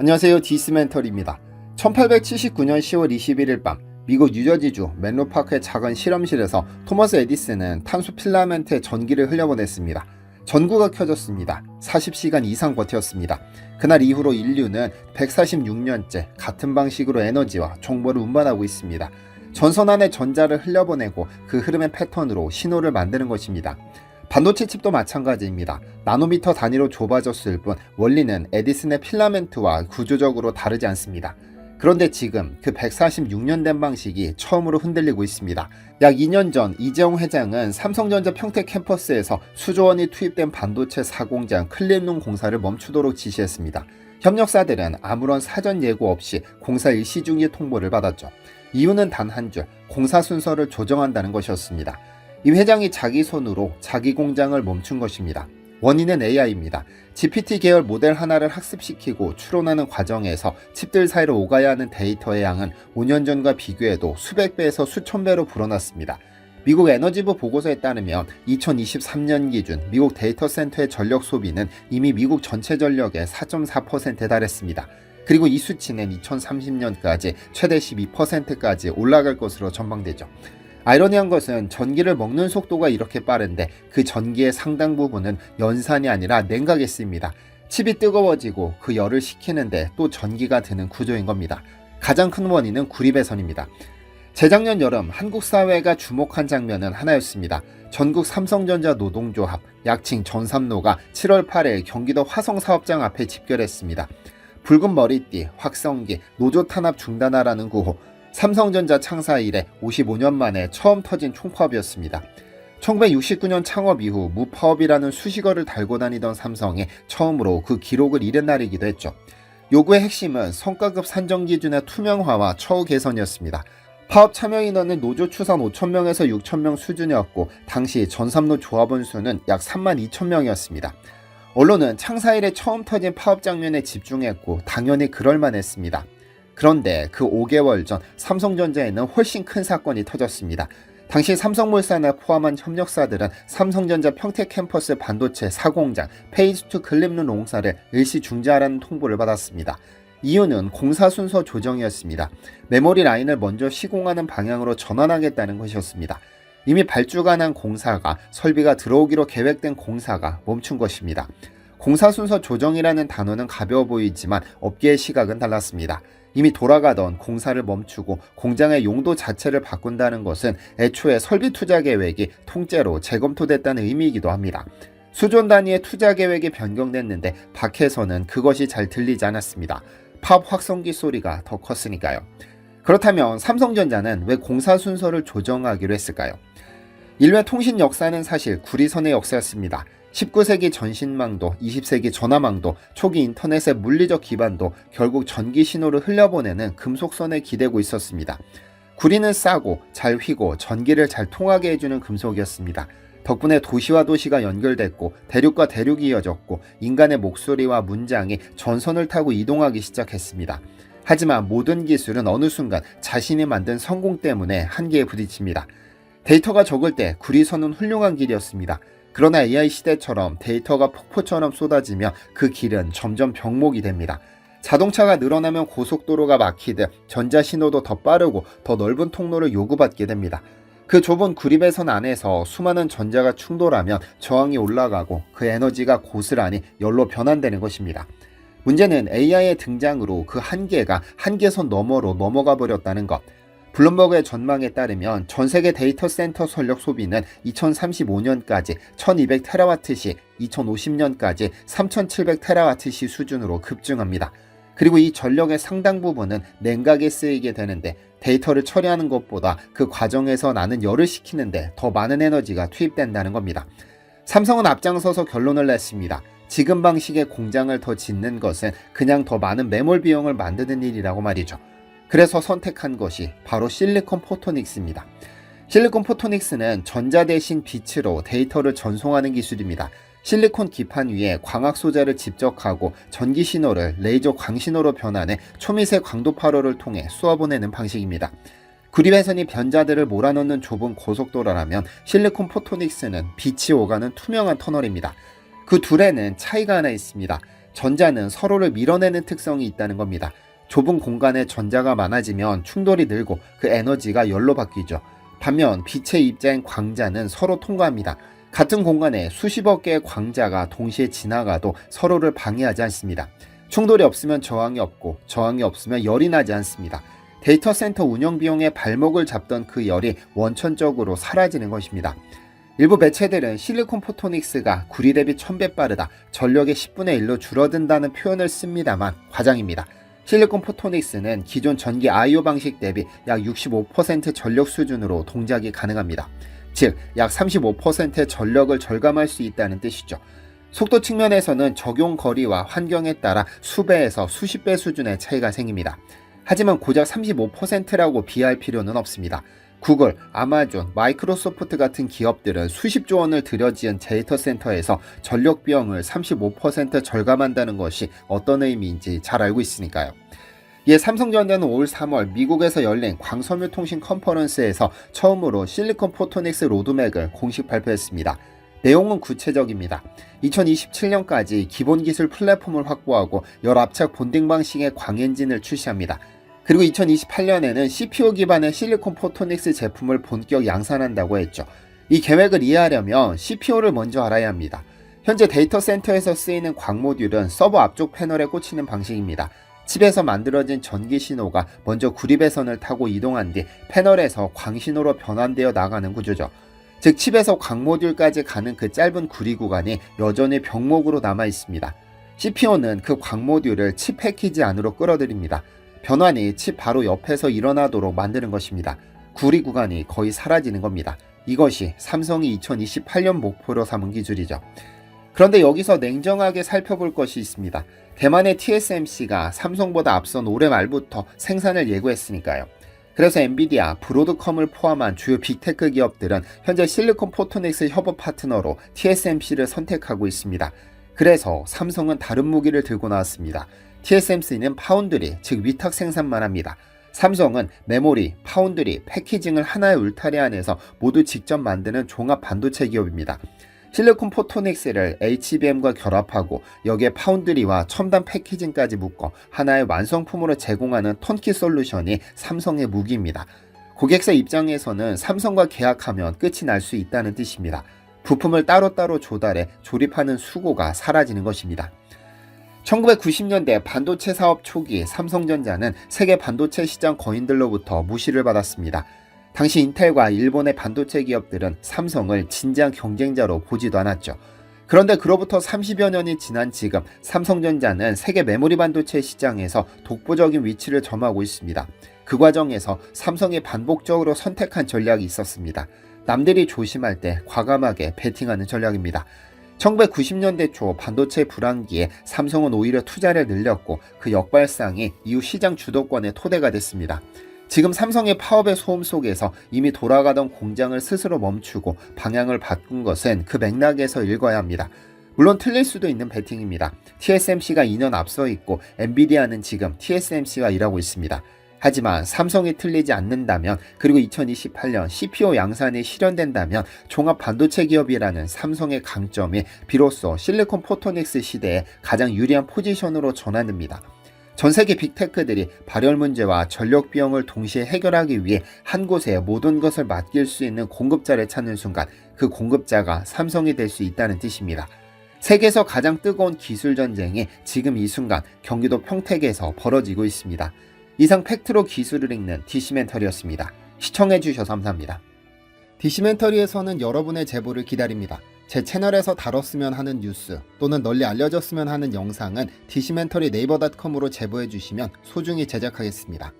안녕하세요. 디스멘털입니다. 1879년 10월 21일 밤 미국 뉴저지주 맨로파크의 작은 실험실에서 토머스 에디슨은 탄소 필라멘트에 전기를 흘려보냈습니다. 전구가 켜졌습니다. 40시간 이상 버텼습니다. 그날 이후로 인류는 146년째 같은 방식으로 에너지와 정보를 운반하고 있습니다. 전선 안에 전자를 흘려보내고 그 흐름의 패턴으로 신호를 만드는 것입니다. 반도체 칩도 마찬가지입니다. 나노미터 단위로 좁아졌을 뿐 원리는 에디슨의 필라멘트와 구조적으로 다르지 않습니다. 그런데 지금 그 146년 된 방식이 처음으로 흔들리고 있습니다. 약 2년 전 이재용 회장은 삼성전자 평택 캠퍼스에서 수조 원이 투입된 반도체 사공장 클린룸 공사를 멈추도록 지시했습니다. 협력사들은 아무런 사전 예고 없이 공사 일시 중지 통보를 받았죠. 이유는 단 한 줄, 공사 순서를 조정한다는 것이었습니다. 이 회장이 자기 손으로 자기 공장을 멈춘 것입니다. 원인은 AI입니다. GPT 계열 모델 하나를 학습시키고 추론하는 과정에서 칩들 사이로 오가야 하는 데이터의 양은 5년 전과 비교해도 수백 배에서 수천 배로 불어났습니다. 미국 에너지부 보고서에 따르면 2023년 기준 미국 데이터 센터의 전력 소비는 이미 미국 전체 전력의 4.4%에 달했습니다. 그리고 이 수치는 2030년까지 최대 12%까지 올라갈 것으로 전망되죠. 아이러니한 것은 전기를 먹는 속도가 이렇게 빠른데 그 전기의 상당 부분은 연산이 아니라 냉각에 쓰입니다. 칩이 뜨거워지고 그 열을 식히는데 또 전기가 드는 구조인 겁니다. 가장 큰 원인은 구리배선입니다. 재작년 여름 한국 사회가 주목한 장면은 하나였습니다. 전국 삼성전자 노동조합, 약칭 전삼노가 7월 8일 경기도 화성사업장 앞에 집결했습니다. 붉은 머리띠, 확성기, 노조 탄압 중단하라는 구호, 삼성전자 창사 이래 55년 만에 처음 터진 총파업이었습니다. 1969년 창업 이후 무파업이라는 수식어를 달고 다니던 삼성이 처음으로 그 기록을 이른 날이기도 했죠. 요구의 핵심은 성과급 산정 기준의 투명화와 처우 개선이었습니다. 파업 참여 인원은 노조 추산 5,000명에서 6,000명 수준이었고 당시 전삼노 조합원 수는 약 32,000명이었습니다. 언론은 창사 이래 처음 터진 파업 장면에 집중했고 당연히 그럴만했습니다. 그런데 그 5개월 전 삼성전자에는 훨씬 큰 사건이 터졌습니다. 당시 삼성물산을 포함한 협력사들은 삼성전자 평택 캠퍼스 반도체 사공장 페이즈2 클린룸 공사를 일시 중지하라는 통보를 받았습니다. 이유는 공사 순서 조정이었습니다. 메모리 라인을 먼저 시공하는 방향으로 전환하겠다는 것이었습니다. 이미 발주가 난 공사가 설비가 들어오기로 계획된 공사가 멈춘 것입니다. 공사 순서 조정이라는 단어는 가벼워 보이지만 업계의 시각은 달랐습니다. 이미 돌아가던 공사를 멈추고 공장의 용도 자체를 바꾼다는 것은 애초에 설비 투자 계획이 통째로 재검토됐다는 의미이기도 합니다. 수조 단위의 투자 계획이 변경됐는데 밖에서는 그것이 잘 들리지 않았습니다. 팝 확성기 소리가 더 컸으니까요. 그렇다면 삼성전자는 왜 공사 순서를 조정하기로 했을까요? 인류의 통신 역사는 사실 구리선의 역사였습니다. 19세기 전신망도, 20세기 전화망도, 초기 인터넷의 물리적 기반도 결국 전기 신호를 흘려보내는 금속선에 기대고 있었습니다. 구리는 싸고 잘 휘고 전기를 잘 통하게 해주는 금속이었습니다. 덕분에 도시와 도시가 연결됐고 대륙과 대륙이 이어졌고 인간의 목소리와 문장이 전선을 타고 이동하기 시작했습니다. 하지만 모든 기술은 어느 순간 자신이 만든 성공 때문에 한계에 부딪힙니다. 데이터가 적을 때 구리선은 훌륭한 길이었습니다. 그러나 AI 시대처럼 데이터가 폭포처럼 쏟아지며 그 길은 점점 병목이 됩니다. 자동차가 늘어나면 고속도로가 막히듯 전자신호도 더 빠르고 더 넓은 통로를 요구받게 됩니다. 그 좁은 구리배선 안에서 수많은 전자가 충돌하면 저항이 올라가고 그 에너지가 고스란히 열로 변환되는 것입니다. 문제는 AI의 등장으로 그 한계가 한계선 너머로 넘어가 버렸다는 것. 블룸버그의 전망에 따르면 전세계 데이터 센터 전력 소비는 2035년까지 1200테라와트시, 2050년까지 3700테라와트시 수준으로 급증합니다. 그리고 이 전력의 상당 부분은 냉각에 쓰이게 되는데 데이터를 처리하는 것보다 그 과정에서 나는 열을 식히는데 더 많은 에너지가 투입된다는 겁니다. 삼성은 앞장서서 결론을 냈습니다. 지금 방식의 공장을 더 짓는 것은 그냥 더 많은 매몰 비용을 만드는 일이라고 말이죠. 그래서 선택한 것이 바로 실리콘 포토닉스입니다. 실리콘 포토닉스는 전자 대신 빛으로 데이터를 전송하는 기술입니다. 실리콘 기판 위에 광학 소재를 집적하고 전기 신호를 레이저 광신호로 변환해 초미세 광도 파로를 통해 쏘아보내는 방식입니다. 구리배선이 변자들을 몰아넣는 좁은 고속도로라면 실리콘 포토닉스는 빛이 오가는 투명한 터널입니다. 그 둘에는 차이가 하나 있습니다. 전자는 서로를 밀어내는 특성이 있다는 겁니다. 좁은 공간에 전자가 많아지면 충돌이 늘고 그 에너지가 열로 바뀌죠. 반면 빛의 입자인 광자는 서로 통과합니다. 같은 공간에 수십억 개의 광자가 동시에 지나가도 서로를 방해하지 않습니다. 충돌이 없으면 저항이 없고 저항이 없으면 열이 나지 않습니다. 데이터 센터 운영 비용의 발목을 잡던 그 열이 원천적으로 사라지는 것입니다. 일부 매체들은 실리콘 포토닉스가 구리 대비 1000배 빠르다, 전력의 10분의 1로 줄어든다는 표현을 씁니다만 과장입니다. 실리콘 포토닉스는 기존 전기 I/O 방식 대비 약 65% 전력 수준으로 동작이 가능합니다. 즉, 약 35%의 전력을 절감할 수 있다는 뜻이죠. 속도 측면에서는 적용 거리와 환경에 따라 수배에서 수십 배 수준의 차이가 생깁니다. 하지만 고작 35%라고 비할 필요는 없습니다. 구글, 아마존, 마이크로소프트 같은 기업들은 수십조 원을 들여지은 데이터 센터에서 전력 비용을 35% 절감한다는 것이 어떤 의미인지 잘 알고 있으니까요. 이에 삼성전자는 올 3월 미국에서 열린 광섬유통신 컨퍼런스에서 처음으로 실리콘 포토닉스 로드맵을 공식 발표했습니다. 내용은 구체적입니다. 2027년까지 기본 기술 플랫폼을 확보하고 열압착 본딩 방식의 광엔진을 출시합니다. 그리고 2028년에는 CPU 기반의 실리콘 포토닉스 제품을 본격 양산한다고 했죠. 이 계획을 이해하려면 CPU를 먼저 알아야 합니다. 현재 데이터 센터에서 쓰이는 광 모듈은 서버 앞쪽 패널에 꽂히는 방식입니다. 칩에서 만들어진 전기 신호가 먼저 구리배선을 타고 이동한 뒤 패널에서 광신호로 변환되어 나가는 구조죠. 즉 칩에서 광 모듈까지 가는 그 짧은 구리 구간이 여전히 병목으로 남아 있습니다. CPU는 그 광 모듈을 칩 패키지 안으로 끌어들입니다. 변환이 칩 바로 옆에서 일어나도록 만드는 것입니다. 구리 구간이 거의 사라지는 겁니다. 이것이 삼성이 2028년 목표로 삼은 기술이죠. 그런데 여기서 냉정하게 살펴볼 것이 있습니다. 대만의 TSMC가 삼성보다 앞선 올해 말부터 생산을 예고했으니까요. 그래서 엔비디아, 브로드컴을 포함한 주요 빅테크 기업들은 현재 실리콘 포토닉스 협업 파트너로 TSMC를 선택하고 있습니다. 그래서 삼성은 다른 무기를 들고 나왔습니다. TSMC는 파운드리, 즉 위탁 생산만 합니다. 삼성은 메모리, 파운드리, 패키징을 하나의 울타리 안에서 모두 직접 만드는 종합 반도체 기업입니다. 실리콘 포토닉스를 HBM과 결합하고 여기에 파운드리와 첨단 패키징까지 묶어 하나의 완성품으로 제공하는 턴키 솔루션이 삼성의 무기입니다. 고객사 입장에서는 삼성과 계약하면 끝이 날 수 있다는 뜻입니다. 부품을 따로따로 조달해 조립하는 수고가 사라지는 것입니다. 1990년대 반도체 사업 초기 삼성전자는 세계 반도체 시장 거인들로부터 무시를 받았습니다. 당시 인텔과 일본의 반도체 기업들은 삼성을 진지한 경쟁자로 보지도 않았죠. 그런데 그로부터 30여 년이 지난 지금 삼성전자는 세계 메모리 반도체 시장에서 독보적인 위치를 점하고 있습니다. 그 과정에서 삼성이 반복적으로 선택한 전략이 있었습니다. 남들이 조심할 때 과감하게 베팅하는 전략입니다. 1990년대 초 반도체 불황기에 삼성은 오히려 투자를 늘렸고 그 역발상이 이후 시장 주도권의 토대가 됐습니다. 지금 삼성의 파업의 소음 속에서 이미 돌아가던 공장을 스스로 멈추고 방향을 바꾼 것은 그 맥락에서 읽어야 합니다. 물론 틀릴 수도 있는 베팅입니다. TSMC가 2년 앞서 있고 엔비디아는 지금 TSMC가 일하고 있습니다. 하지만 삼성이 틀리지 않는다면, 그리고 2028년 CPU 양산이 실현된다면 종합 반도체 기업이라는 삼성의 강점이 비로소 실리콘 포토닉스 시대에 가장 유리한 포지션으로 전환됩니다. 전 세계 빅테크들이 발열 문제와 전력 비용을 동시에 해결하기 위해 한 곳에 모든 것을 맡길 수 있는 공급자를 찾는 순간 그 공급자가 삼성이 될 수 있다는 뜻입니다. 세계에서 가장 뜨거운 기술 전쟁이 지금 이 순간 경기도 평택에서 벌어지고 있습니다. 이상 팩트로 기술을 읽는 디시멘터리였습니다. 시청해주셔서 감사합니다. 디시멘터리에서는 여러분의 제보를 기다립니다. 제 채널에서 다뤘으면 하는 뉴스 또는 널리 알려졌으면 하는 영상은 디시멘터리 네이버.com으로 제보해 주시면 소중히 제작하겠습니다.